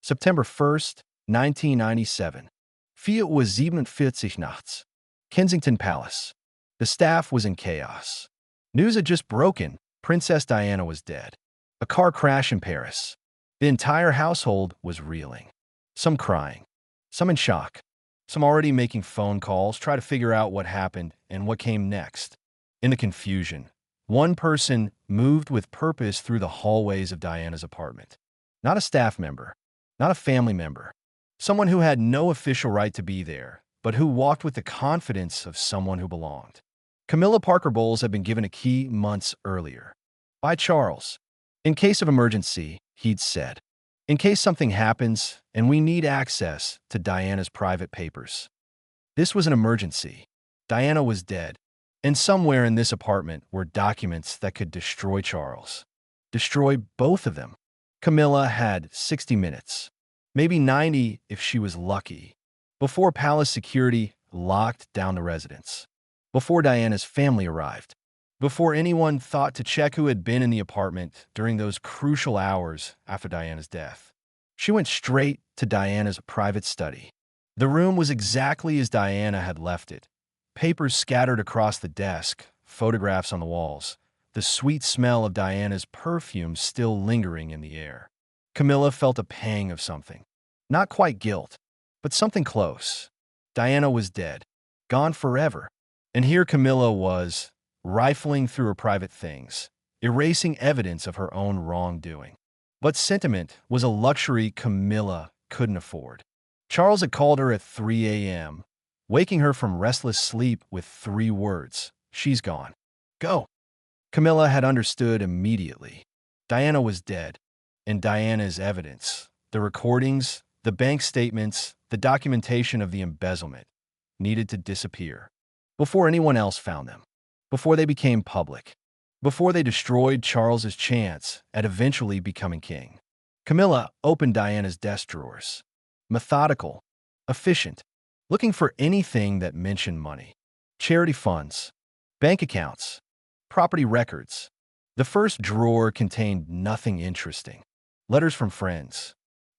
September 1st, 1997. 4:47 nachts. Kensington Palace. The staff was in chaos. News had just broken. Princess Diana was dead. A car crash in Paris. The entire household was reeling. Some crying. Some in shock. Some already making phone calls, try to figure out what happened and what came next. In the confusion, one person moved with purpose through the hallways of Diana's apartment. Not a staff member, not a family member, someone who had no official right to be there, but who walked with the confidence of someone who belonged. Camilla Parker Bowles had been given a key months earlier. By Charles. In case of emergency, he'd said. In case something happens and we need access to Diana's private papers. This was an emergency. Diana was dead. And somewhere in this apartment were documents that could destroy Charles. Destroy both of them. Camilla had 60 minutes. Maybe 90 if she was lucky. Before palace security locked down the residence. Before Diana's family arrived. Before anyone thought to check who had been in the apartment during those crucial hours after Diana's death. She went straight to Diana's private study. The room was exactly as Diana had left it. Papers scattered across the desk, photographs on the walls, the sweet smell of Diana's perfume still lingering in the air. Camilla felt a pang of something. Not quite guilt, but something close. Diana was dead, gone forever. And here Camilla was, rifling through her private things, erasing evidence of her own wrongdoing. But sentiment was a luxury Camilla couldn't afford. Charles had called her at 3 a.m., waking her from restless sleep with 3 words. She's gone. Go. Camilla had understood immediately. Diana was dead, and Diana's evidence, the recordings, the bank statements, the documentation of the embezzlement, needed to disappear before anyone else found them. Before they became public, before they destroyed Charles's chance at eventually becoming king. Camilla opened Diana's desk drawers. Methodical, efficient, looking for anything that mentioned money. Charity funds, bank accounts, property records. The first drawer contained nothing interesting. Letters from friends,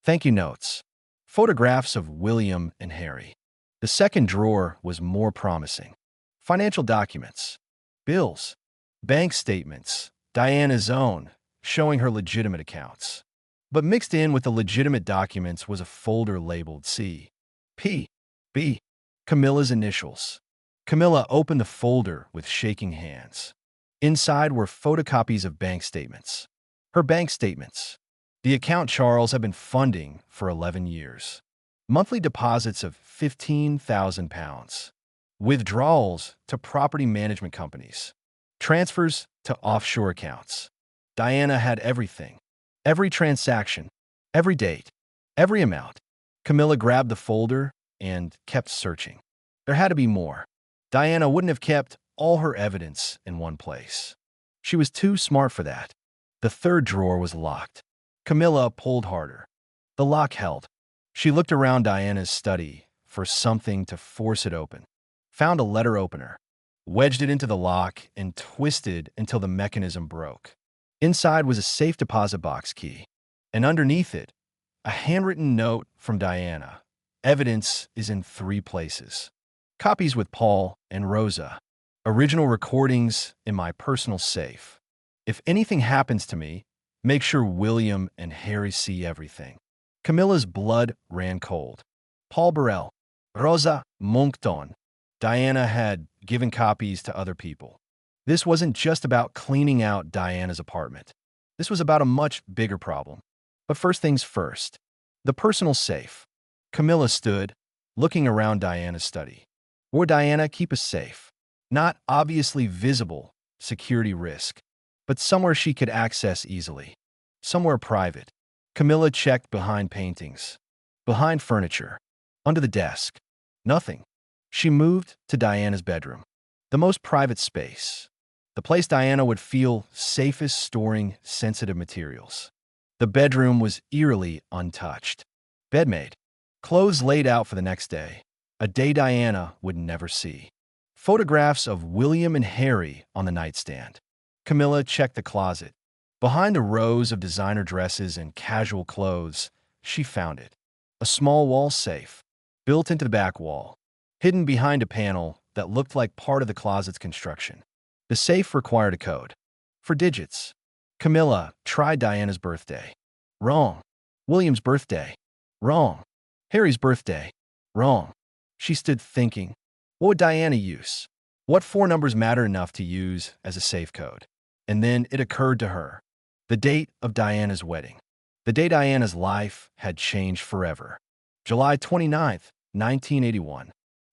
thank you notes, photographs of William and Harry. The second drawer was more promising. Financial documents. Bills, bank statements, Diana's own, showing her legitimate accounts. But mixed in with the legitimate documents was a folder labeled C. P. B. Camilla's initials. Camilla opened the folder with shaking hands. Inside were photocopies of bank statements. Her bank statements. The account Charles had been funding for 11 years. Monthly deposits of £15,000. Withdrawals to property management companies. Transfers to offshore accounts. Diana had everything. Every transaction. Every date. Every amount. Camilla grabbed the folder and kept searching. There had to be more. Diana wouldn't have kept all her evidence in one place. She was too smart for that. The third drawer was locked. Camilla pulled harder. The lock held. She looked around Diana's study for something to force it open. Found a letter opener, wedged it into the lock, and twisted until the mechanism broke. Inside was a safe deposit box key, and underneath it, a handwritten note from Diana. Evidence is in 3 places. Copies with Paul and Rosa. Original recordings in my personal safe. If anything happens to me, make sure William and Harry see everything. Camilla's blood ran cold. Paul Burrell, Rosa Monckton. Diana had given copies to other people. This wasn't just about cleaning out Diana's apartment. This was about a much bigger problem. But first things first, the personal safe. Camilla stood, looking around Diana's study. Where would Diana keep a safe? Not obviously visible security risk, but somewhere she could access easily. Somewhere private. Camilla checked behind paintings, behind furniture, under the desk. Nothing. She moved to Diana's bedroom, the most private space, the place Diana would feel safest storing sensitive materials. The bedroom was eerily untouched. Bed made, clothes laid out for the next day, a day Diana would never see. Photographs of William and Harry on the nightstand. Camilla checked the closet. Behind the rows of designer dresses and casual clothes, she found it. A small wall safe, built into the back wall, hidden behind a panel that looked like part of the closet's construction. The safe required a code. For digits. Camilla tried Diana's birthday. Wrong. William's birthday. Wrong. Harry's birthday. Wrong. She stood thinking, what would Diana use? What four numbers matter enough to use as a safe code? And then it occurred to her. The date of Diana's wedding. The day Diana's life had changed forever. July 29th, 1981.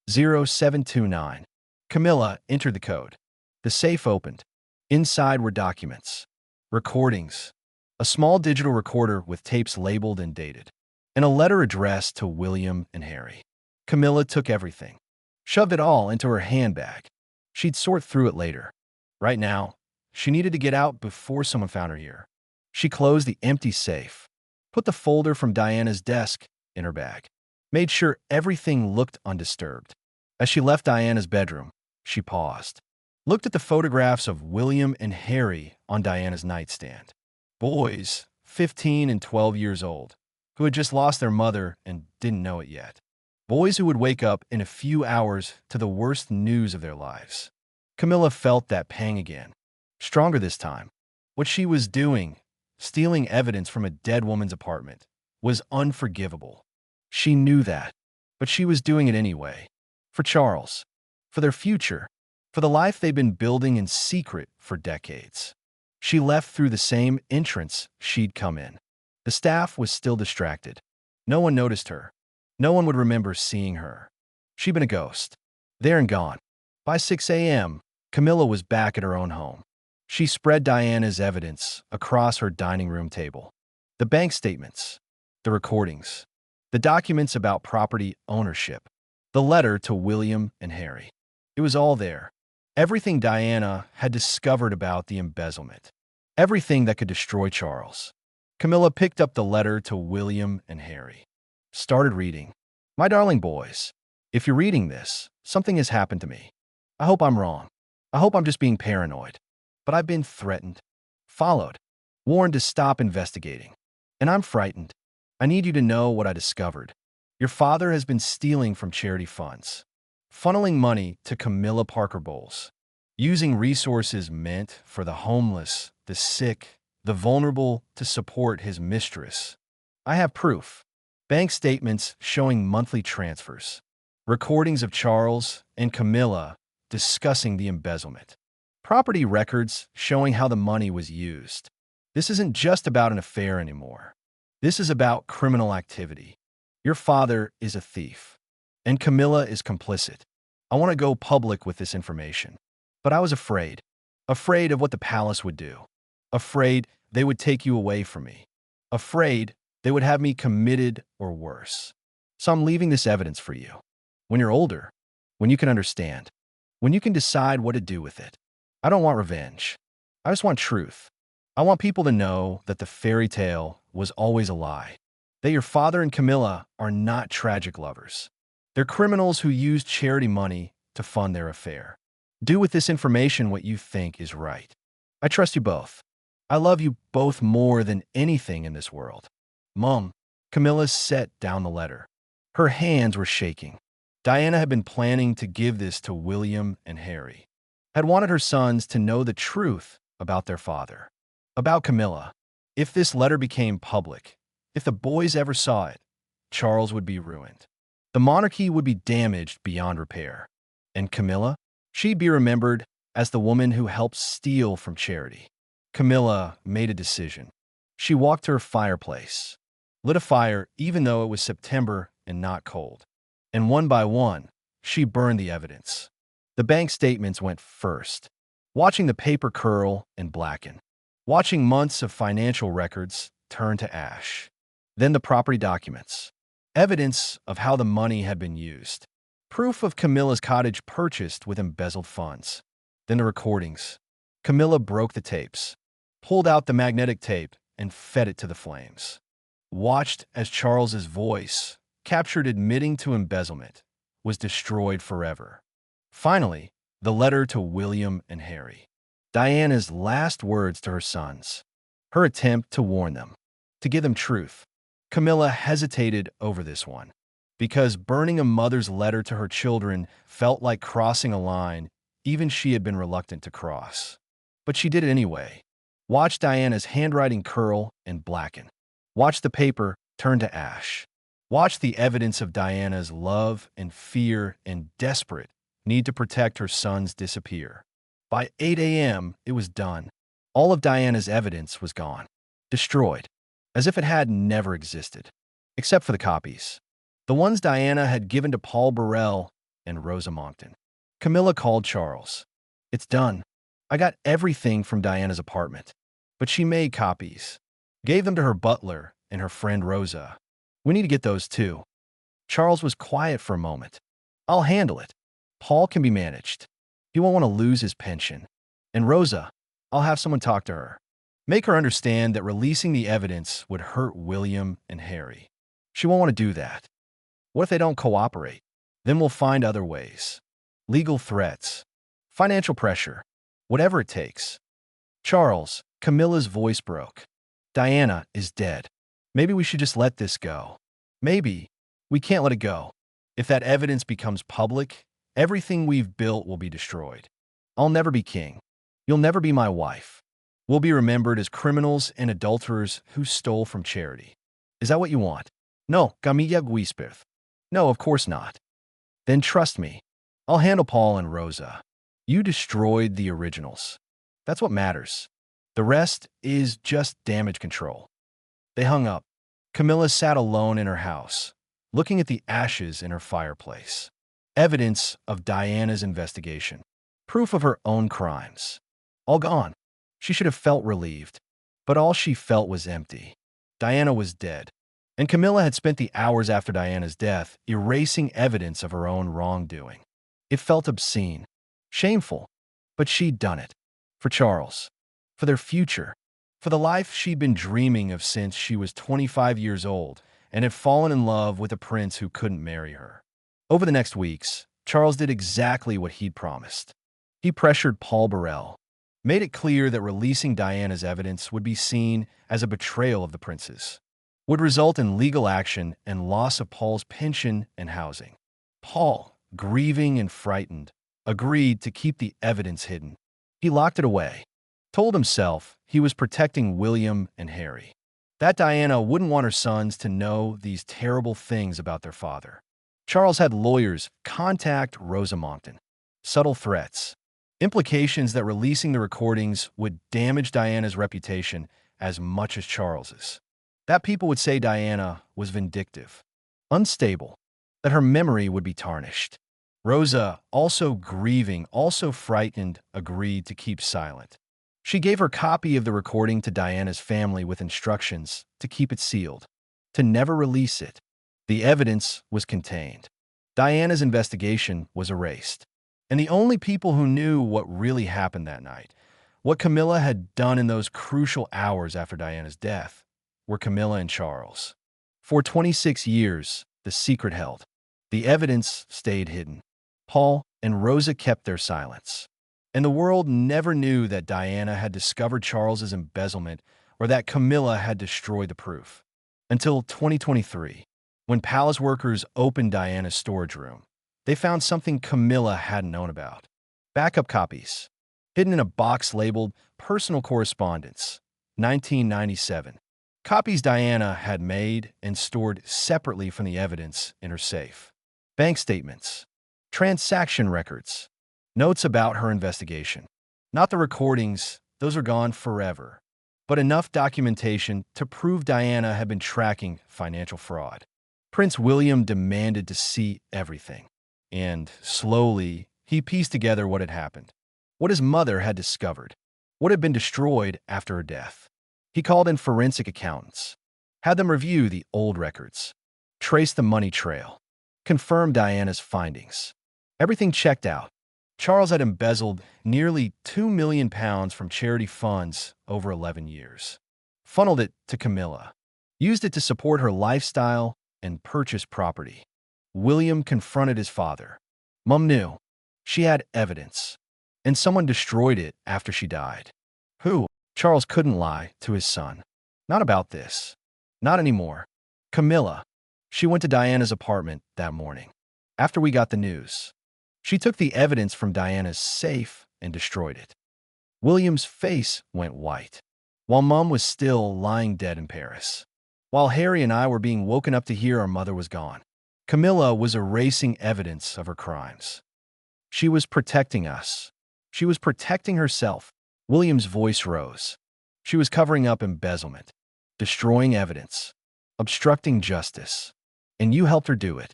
0729. Camilla entered the code. The safe opened. Inside were documents, recordings, a small digital recorder with tapes labeled and dated, and a letter addressed to William and Harry. Camilla took everything, shoved it all into her handbag. She'd sort through it later. Right now, she needed to get out before someone found her here. She closed the empty safe, put the folder from Diana's desk in her bag, made sure everything looked undisturbed. As she left Diana's bedroom, she paused, looked at the photographs of William and Harry on Diana's nightstand. Boys, 15 and 12 years old, who had just lost their mother and didn't know it yet. Boys who would wake up in a few hours to the worst news of their lives. Camilla felt that pang again, stronger this time. What she was doing, stealing evidence from a dead woman's apartment, was unforgivable. She knew that, but she was doing it anyway. For Charles, for their future, for the life they'd been building in secret for decades. She left through the same entrance she'd come in. The staff was still distracted. No one noticed her. No one would remember seeing her. She'd been a ghost. There and gone. By 6 a.m., Camilla was back at her own home. She spread Diana's evidence across her dining room table. The bank statements, the recordings, the documents about property ownership, the letter to William and Harry. It was all there. Everything Diana had discovered about the embezzlement. Everything that could destroy Charles. Camilla picked up the letter to William and Harry. Started reading. My darling boys, if you're reading this, something has happened to me. I hope I'm wrong. I hope I'm just being paranoid. But I've been threatened, followed, warned to stop investigating. And I'm frightened. I need you to know what I discovered. Your father has been stealing from charity funds, funneling money to Camilla Parker Bowles, using resources meant for the homeless, the sick, the vulnerable to support his mistress. I have proof. Bank statements showing monthly transfers, recordings of Charles and Camilla discussing the embezzlement, property records showing how the money was used. This isn't just about an affair anymore. This is about criminal activity. Your father is a thief, and Camilla is complicit. I want to go public with this information. But I was afraid. Afraid of what the palace would do. Afraid they would take you away from me. Afraid they would have me committed or worse. So I'm leaving this evidence for you. When you're older, when you can understand, when you can decide what to do with it. I don't want revenge. I just want truth. I want people to know that the fairy tale was always a lie. That your father and Camilla are not tragic lovers. They're criminals who used charity money to fund their affair. Do with this information what you think is right. I trust you both. I love you both more than anything in this world. Mom, Camilla set down the letter. Her hands were shaking. Diana had been planning to give this to William and Harry. Had wanted her sons to know the truth about their father. About Camilla. If this letter became public, if the boys ever saw it, Charles would be ruined. The monarchy would be damaged beyond repair. And Camilla? She'd be remembered as the woman who helped steal from charity. Camilla made a decision. She walked to her fireplace, lit a fire even though it was September and not cold. And one by one, she burned the evidence. The bank statements went first, watching the paper curl and blacken, watching months of financial records turn to ash. Then the property documents, evidence of how the money had been used, proof of Camilla's cottage purchased with embezzled funds. Then the recordings. Camilla broke the tapes, pulled out the magnetic tape, and fed it to the flames. Watched as Charles's voice, captured admitting to embezzlement, was destroyed forever. Finally, the letter to William and Harry. Diana's last words to her sons. Her attempt to warn them, to give them truth. Camilla hesitated over this one, because burning a mother's letter to her children felt like crossing a line even she had been reluctant to cross. But she did it anyway. Watch Diana's handwriting curl and blacken. Watch the paper turn to ash. Watch the evidence of Diana's love and fear and desperate need to protect her sons disappear. By 8 a.m., it was done. All of Diana's evidence was gone, destroyed, as if it had never existed, except for the copies. The ones Diana had given to Paul Burrell and Rosa Monckton. Camilla called Charles. "It's done. I got everything from Diana's apartment." But she made copies, gave them to her butler and her friend Rosa. "We need to get those too." Charles was quiet for a moment. "I'll handle it. Paul can be managed. He won't want to lose his pension. And Rosa, I'll have someone talk to her. Make her understand that releasing the evidence would hurt William and Harry. She won't want to do that. What if they don't cooperate? Then we'll find other ways. Legal threats, financial pressure, whatever it takes." "Charles," Camilla's voice broke. "Diana is dead. Maybe we should just let this go." "Maybe. We can't let it go. If that evidence becomes public, everything we've built will be destroyed. I'll never be king. You'll never be my wife. We'll be remembered as criminals and adulterers who stole from charity. Is that what you want?" "No, Camilla Guisperth. No, of course not." "Then trust me. I'll handle Paul and Rosa. You destroyed the originals. That's what matters. The rest is just damage control." They hung up. Camilla sat alone in her house, looking at the ashes in her fireplace. Evidence of Diana's investigation. Proof of her own crimes. All gone. She should have felt relieved, but all she felt was empty. Diana was dead, and Camilla had spent the hours after Diana's death erasing evidence of her own wrongdoing. It felt obscene, shameful, but she'd done it. For Charles. For their future. For the life she'd been dreaming of since she was 25 years old and had fallen in love with a prince who couldn't marry her. Over the next weeks, Charles did exactly what he'd promised. He pressured Paul Burrell, made it clear that releasing Diana's evidence would be seen as a betrayal of the princes, would result in legal action and loss of Paul's pension and housing. Paul, grieving and frightened, agreed to keep the evidence hidden. He locked it away, told himself he was protecting William and Harry, that Diana wouldn't want her sons to know these terrible things about their father. Charles had lawyers contact Rosa Monckton. Subtle threats, implications that releasing the recordings would damage Diana's reputation as much as Charles's. That people would say Diana was vindictive, unstable, that her memory would be tarnished. Rosa, also grieving, also frightened, agreed to keep silent. She gave her copy of the recording to Diana's family with instructions to keep it sealed, to never release it. The evidence was contained. Diana's investigation was erased. And the only people who knew what really happened that night, what Camilla had done in those crucial hours after Diana's death, were Camilla and Charles. For 26 years, the secret held. The evidence stayed hidden. Paul and Rosa kept their silence. And the world never knew that Diana had discovered Charles's embezzlement or that Camilla had destroyed the proof. Until 2023, when palace workers opened Diana's storage room, they found something Camilla hadn't known about. Backup copies, hidden in a box labeled Personal Correspondence, 1997. Copies Diana had made and stored separately from the evidence in her safe. Bank statements, transaction records, notes about her investigation. Not the recordings, those are gone forever, but enough documentation to prove Diana had been tracking financial fraud. Prince William demanded to see everything, and slowly he pieced together what had happened, what his mother had discovered, what had been destroyed after her death. He called in forensic accountants, had them review the old records, trace the money trail, confirm Diana's findings. Everything checked out. Charles had embezzled nearly £2 million from charity funds over 11 years, funneled it to Camilla, used it to support her lifestyle and purchase property. William confronted his father. Mom knew. She had evidence, and someone destroyed it after she died. Who? Charles couldn't lie to his son. Not about this. Not anymore. Camilla. She went to Diana's apartment that morning. After we got the news, she took the evidence from Diana's safe and destroyed it. William's face went white, while Mom was still lying dead in Paris. While Harry and I were being woken up to hear our mother was gone, Camilla was erasing evidence of her crimes. She was protecting us. She was protecting herself. William's voice rose. She was covering up embezzlement, destroying evidence, obstructing justice. And you helped her do it.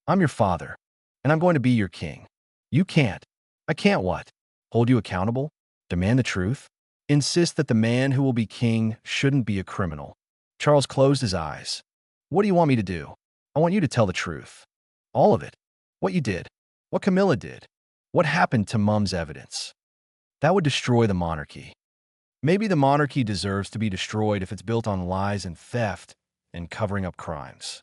I'm your father, and I'm going to be your king. You can't. I can't what? Hold you accountable? Demand the truth? Insist that the man who will be king shouldn't be a criminal. Charles closed his eyes. What do you want me to do? I want you to tell the truth. All of it. What you did. What Camilla did. What happened to Mum's evidence. That would destroy the monarchy. Maybe the monarchy deserves to be destroyed if it's built on lies and theft and covering up crimes.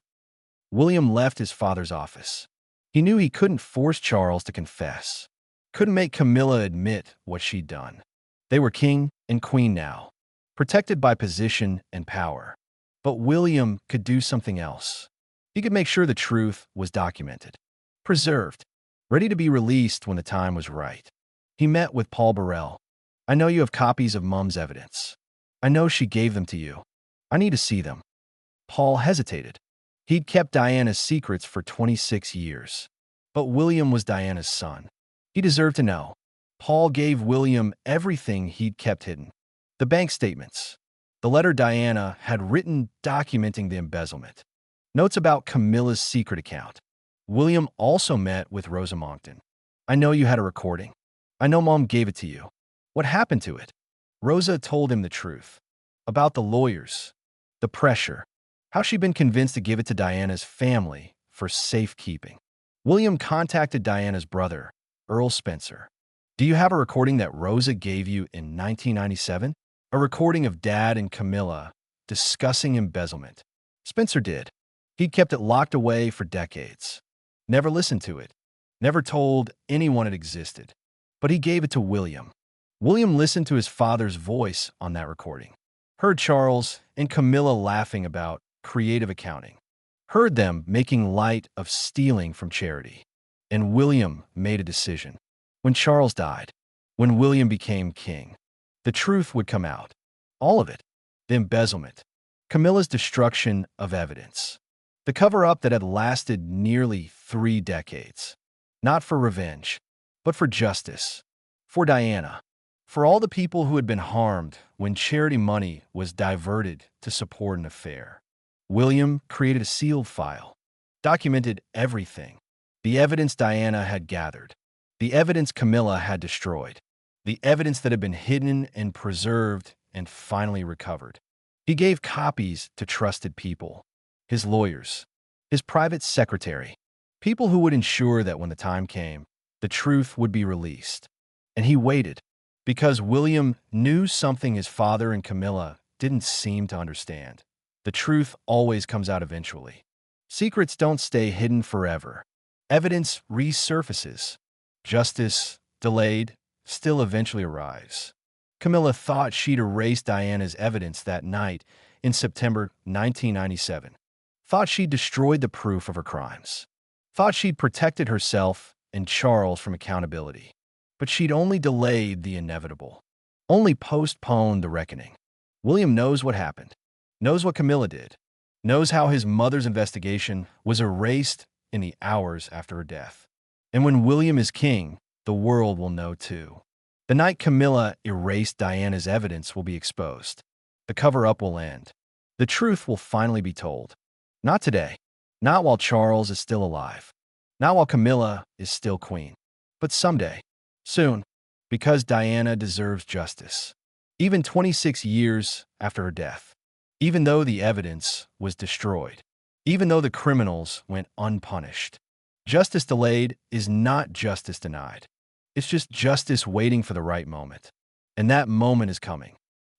William left his father's office. He knew he couldn't force Charles to confess. Couldn't make Camilla admit what she'd done. They were king and queen now, protected by position and power. But William could do something else. He could make sure the truth was documented, preserved, ready to be released when the time was right. He met with Paul Burrell. I know you have copies of Mum's evidence. I know she gave them to you. I need to see them. Paul hesitated. He'd kept Diana's secrets for 26 years. But William was Diana's son. He deserved to know. Paul gave William everything he'd kept hidden. The bank statements. The letter Diana had written documenting the embezzlement. Notes about Camilla's secret account. William also met with Rosa Monckton. I know you had a recording. I know Mom gave it to you. What happened to it? Rosa told him the truth. About the lawyers. The pressure. How she'd been convinced to give it to Diana's family for safekeeping. William contacted Diana's brother, Earl Spencer. Do you have a recording that Rosa gave you in 1997? A recording of Dad and Camilla discussing embezzlement. Spencer did. He'd kept it locked away for decades. Never listened to it. Never told anyone it existed. But he gave it to William. William listened to his father's voice on that recording. Heard Charles and Camilla laughing about creative accounting. Heard them making light of stealing from charity. And William made a decision. When Charles died, when William became king, the truth would come out. All of it. The embezzlement. Camilla's destruction of evidence. The cover-up that had lasted nearly 3 decades. Not for revenge, but for justice. For Diana. For all the people who had been harmed when charity money was diverted to support an affair. William created a sealed file. Documented everything. The evidence Diana had gathered. The evidence Camilla had destroyed. The evidence that had been hidden and preserved and finally recovered. He gave copies to trusted people. His lawyers. His private secretary. People who would ensure that when the time came, the truth would be released. And he waited. Because William knew something his father and Camilla didn't seem to understand. The truth always comes out eventually. Secrets don't stay hidden forever. Evidence resurfaces. Justice, delayed, still eventually arrives. Camilla thought she'd erased Diana's evidence that night in September 1997. Thought she'd destroyed the proof of her crimes. Thought she'd protected herself and Charles from accountability. But she'd only delayed the inevitable. Only postponed the reckoning. William knows what happened. Knows what Camilla did. Knows how his mother's investigation was erased in the hours after her death. And when William is king, the world will know too. The night Camilla erased Diana's evidence will be exposed. The cover-up will end. The truth will finally be told. Not today. Not while Charles is still alive. Not while Camilla is still queen. But someday. Soon. Because Diana deserves justice. Even 26 years after her death. Even though the evidence was destroyed. Even though the criminals went unpunished. Justice delayed is not justice denied. It's just justice waiting for the right moment. And that moment is coming.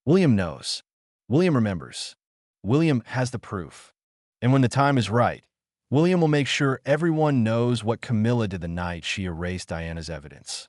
William knows. William remembers. William has the proof. And when the time is right, William will make sure everyone knows what Camilla did the night she erased Diana's evidence.